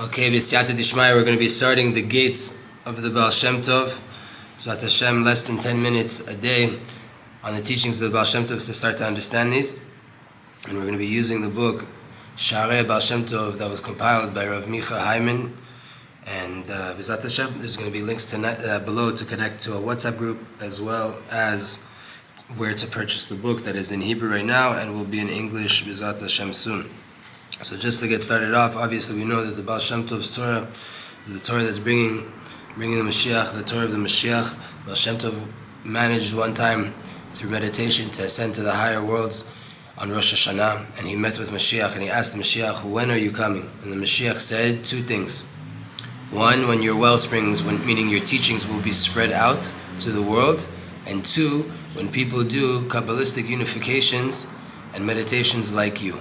Okay, B'siyata Dishmaya, we're going to be starting the gates of the Baal Shem Tov. B'sat Hashem, less than 10 minutes a day on the teachings of the Baal Shem Tov to start to understand these. And we're going to be using the book Sha'arei HaBa'al Shem Tov that was compiled by Rav Micha Hyman. And B'sat Hashem, there's going to be links to below to connect to a WhatsApp group, as well as where to purchase the book that is in Hebrew right now and will be in English B'sat Hashem soon. So just to get started off, obviously we know that the Baal Shem Tov's Torah is the Torah that's bringing the Mashiach, the Torah of the Mashiach. Baal Shem Tov managed one time through meditation to ascend to the higher worlds on Rosh Hashanah, and he met with Mashiach and he asked the Mashiach, when are you coming? And the Mashiach said two things. One, when your wellsprings, meaning your teachings, will be spread out to the world, and two, when people do Kabbalistic unifications and meditations like you.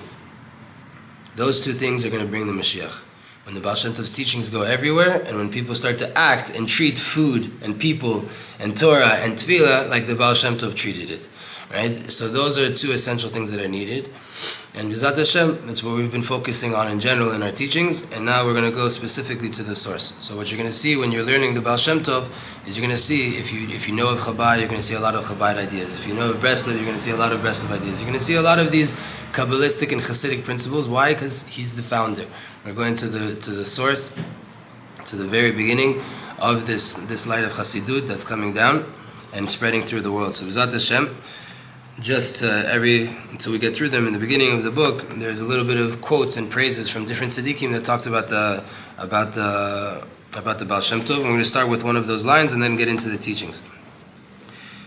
Those two things are going to bring the Mashiach. When the Baal Shem Tov's teachings go everywhere, and when people start to act and treat food and people and Torah and Tefillah like the Baal Shem Tov treated it. Right? So those are two essential things that are needed. And B'ezrat Hashem, that's what we've been focusing on in general in our teachings, and now we're going to go specifically to the source. So what you're going to see when you're learning the Baal Shem Tov is you're going to see, if you know of Chabad, you're going to see a lot of Chabad ideas. If you know of Breslov, you're going to see a lot of Breslov ideas. You're going to see a lot of these Kabbalistic and Hasidic principles. Why? Because he's the founder. We're going to the source, to the very beginning of this light of Hasidut that's coming down and spreading through the world. So B'ezrat Hashem, just until we get through them, in the beginning of the book, there's a little bit of quotes and praises from different tzaddikim that talked about the Baal Shem Tov. We're going to start with one of those lines and then get into the teachings.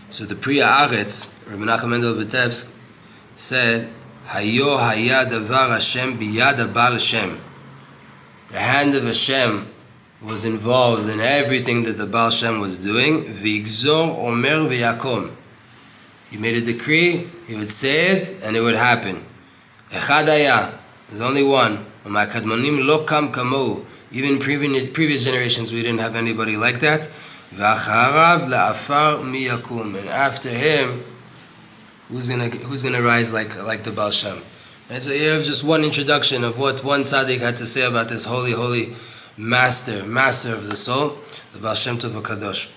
So the Pri Haaretz, Rav Menachem Mendel Vitebsk, said, Hayo haya davar Hashem biyad Baal Shem. The hand of Hashem was involved in everything that the Baal Shem was doing. V'igzor omer v'yakom. He made a decree, he would say it, and it would happen. Echad haya. There's only one. U'ma'kadmonim lo kam kamohu. Even previous generations, we didn't have anybody like that. V'acharav la'afar mi yakum. And after him, who's gonna rise like the Baal Shem? And so you have just one introduction of what one tzaddik had to say about this holy master of the soul, the Baal Shem Tov haKadosh.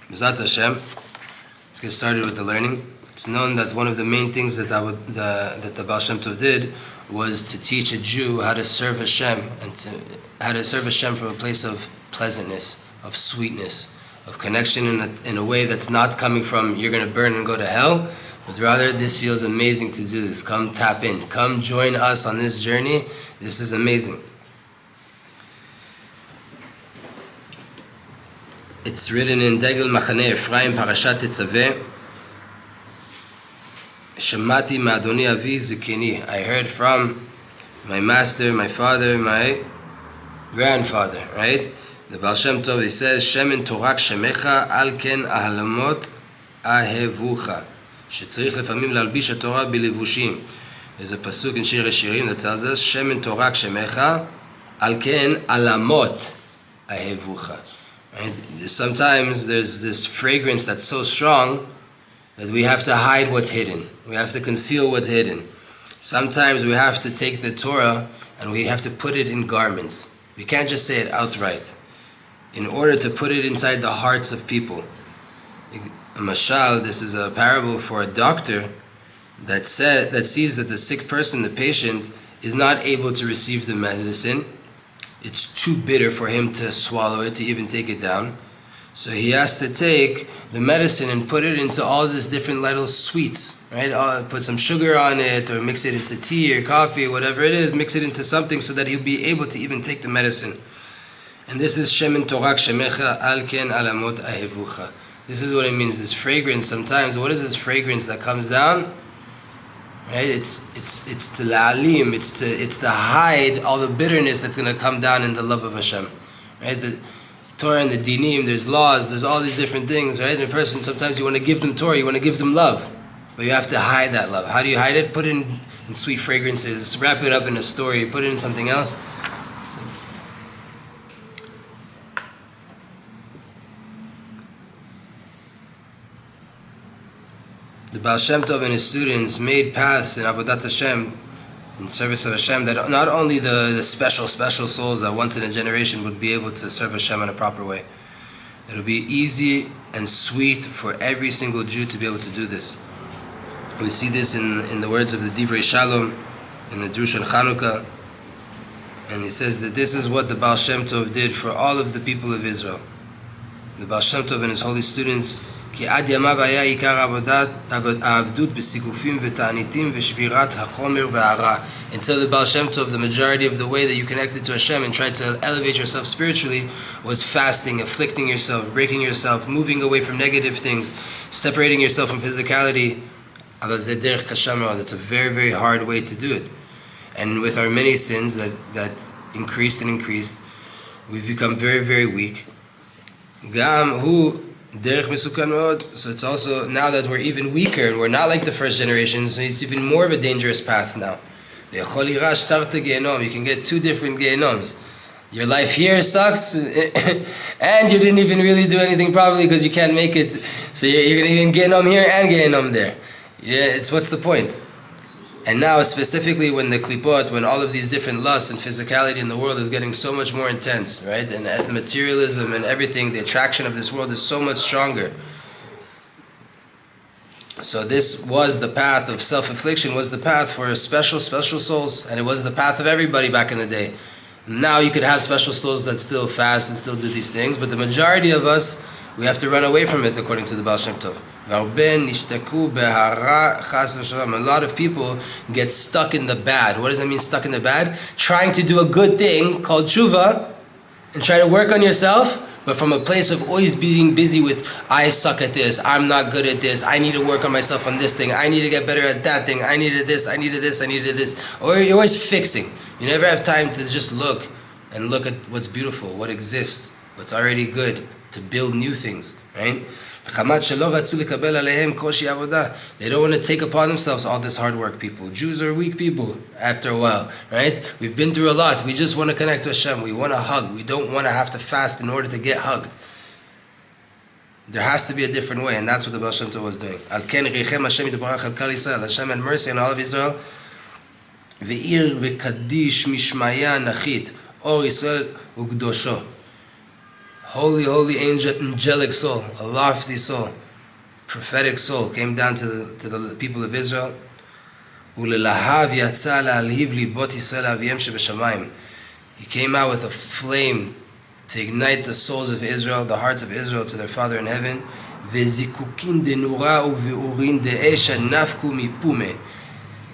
B'ezrat Hashem, let's get started with the learning. It's known that one of the main things that the Baal Shem Tov did was to teach a Jew how to serve Hashem, and how to serve Hashem from a place of pleasantness, of sweetness, of connection in a way that's not coming from you're going to burn and go to hell, but rather this feels amazing to do this. Come tap in. Come join us on this journey. This is amazing. It's written in Degel Machane Ephraim Parashat Tetzaveh. Shemati ma'adoni avi zikini. I heard from my master, my father, my grandfather. Right? The Baal Shem Tov, he says, Shemen Torak Shemecha Al Ken Ahalamot Ahevucha. שצריך לפעמים להלביש התורה בלבושים. There's a pasuk in Shir HaShirim that tells us, שמן תורה כשמך, על כן עלמות אהבוך. Sometimes there's this fragrance that's so strong that we have to hide what's hidden. We have to conceal what's hidden. Sometimes we have to take the Torah and we have to put it in garments. We can't just say it outright. In order to put it inside the hearts of people. A mashal, this is a parable for a doctor that sees that the sick person, the patient, is not able to receive the medicine. It's too bitter for him to swallow it, to even take it down. So he has to take the medicine and put it into all these different little sweets, right? Put some sugar on it, or mix it into tea or coffee, whatever it is, mix it into something so that he'll be able to even take the medicine. And this is Shemen Torak Shemecha Al Ken Alamot Ahevucha. This is what it means, this fragrance sometimes. What is this fragrance that comes down? Right? It's to la'alim, it's to hide all the bitterness that's going to come down in the love of Hashem. Right? The Torah and the dinim, there's laws, there's all these different things, right? And a person, sometimes you want to give them Torah, you want to give them love, but you have to hide that love. How do you hide it? Put it in sweet fragrances, wrap it up in a story, put it in something else. The Baal Shem Tov and his students made paths in Avodat Hashem in service of Hashem, that not only the special souls that once in a generation would be able to serve Hashem in a proper way. It'll be easy and sweet for every single Jew to be able to do this. We see this in the words of the Divrei Shalom, in the Drush on Chanukah, and he says that this is what the Baal Shem Tov did for all of the people of Israel. The Baal Shem Tov and his holy students, כי עד ימיו היה עיקר העבדות בסיגופים ותעניתים ושבירת החומר והרע. Until the Baal Shem Tov, the majority of the way that you connected to Hashem and tried to elevate yourself spiritually was fasting, afflicting yourself, breaking yourself, moving away from negative things, separating yourself from physicality. אבל זה דרך קשה מאוד. It's a very, very hard way to do it. And with our many sins that increased and increased, we've become very, very weak. גם הוא derech mesukan מאוד. So it's also, now that we're even weaker and we're not like the first generation, so it's even more of a dangerous path now. You can get two different gehenoms. Your life here sucks, and you didn't even really do anything properly because you can't make it. So you're going to even gehenom here and gehenom there. Yeah, what's the point? And now, specifically when the klipot, when all of these different lusts and physicality in the world is getting so much more intense, right? And the materialism and everything, the attraction of this world is so much stronger. So this was the path of self-affliction, was the path for special souls, and it was the path of everybody back in the day. Now you could have special souls that still fast and still do these things, but the majority of us, we have to run away from it, according to the Baal Shem Tov. A lot of people get stuck in the bad. What does that mean, stuck in the bad? Trying to do a good thing called tshuva and try to work on yourself, but from a place of always being busy with, I suck at this, I'm not good at this, I need to work on myself on this thing, I need to get better at that thing, I needed this, I needed this, I needed this. Or you're always fixing. You never have time to just look at what's beautiful, what exists, what's already good, to build new things, right? They don't want to take upon themselves all this hard work, people. Jews are weak people after a while, right? We've been through a lot. We just want to connect to Hashem. We want to hug. We don't want to have to fast in order to get hugged. There has to be a different way, and that's what the Baal Shem Tov was doing. Hashem had mercy on all of Israel. Ve'ir ve'kadish mishmaya nachit or Israel u'gdosho. Holy angelic soul, a lofty soul, prophetic soul came down to the people of Israel. He came out with a flame to ignite the souls of Israel, the hearts of Israel, to their Father in heaven. He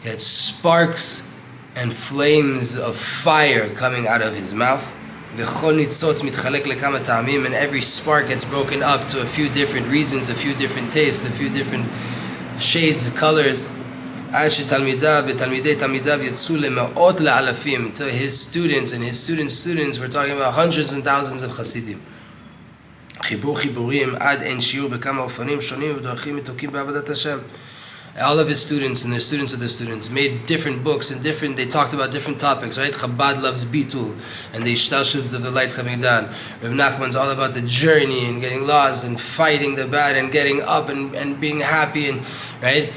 had sparks and flames of fire coming out of his mouth. And every spark gets broken up to a few different reasons, a few different tastes, a few different shades, colors. Until his students and his students, we're talking about hundreds and thousands of Hasidim. All of his students and the students of the students made different books and they talked about different topics, right? Chabad loves Bitul and the Ishtalshut of the lights coming down. Rav Nachman's all about the journey and getting lost and fighting the bad and getting up and being happy, and right?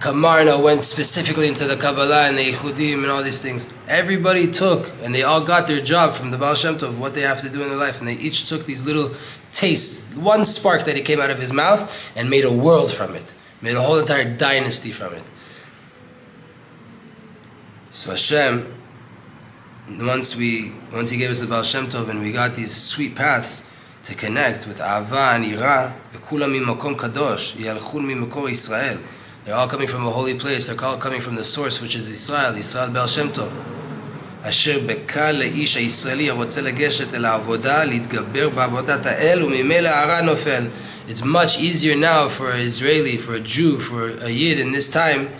Kamarna went specifically into the Kabbalah and the Yichudim and all these things. Everybody took, and they all got their job from the Baal Shem Tov, what they have to do in their life, and they each took these little tastes, one spark that he came out of his mouth and made a world from it. Made a whole entire dynasty from it. So Hashem, once he gave us the Baal Shem Tov and we got these sweet paths to connect with Ahava and Yira, v'kulam mimakom kadosh, yalchun mimekor Israel. They're all coming from a holy place. They're all coming from the source, which is Israel Baal Shem Tov. Asher bekal leish הישראלי הרוצה לגשת אל העבודה, להתגבר בעבודת האל וממילא הרע נופל. It's much easier now for an Israeli, for a Jew, for a Yid in this time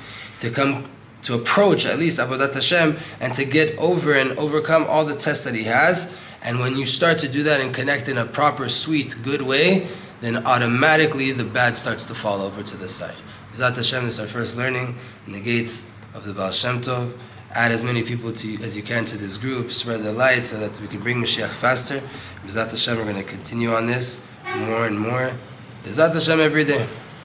to approach at least Avodat Hashem and to get over and overcome all the tests that he has. And when you start to do that and connect in a proper, sweet, good way, then automatically the bad starts to fall over to the side. Zat Hashem, this is our first learning in the gates of the Baal Shem Tov. Add as many people as you can to this group, spread the light so that we can bring Mashiach faster. Zat Hashem, we're going to continue on this more and more. Zat Hashem every day.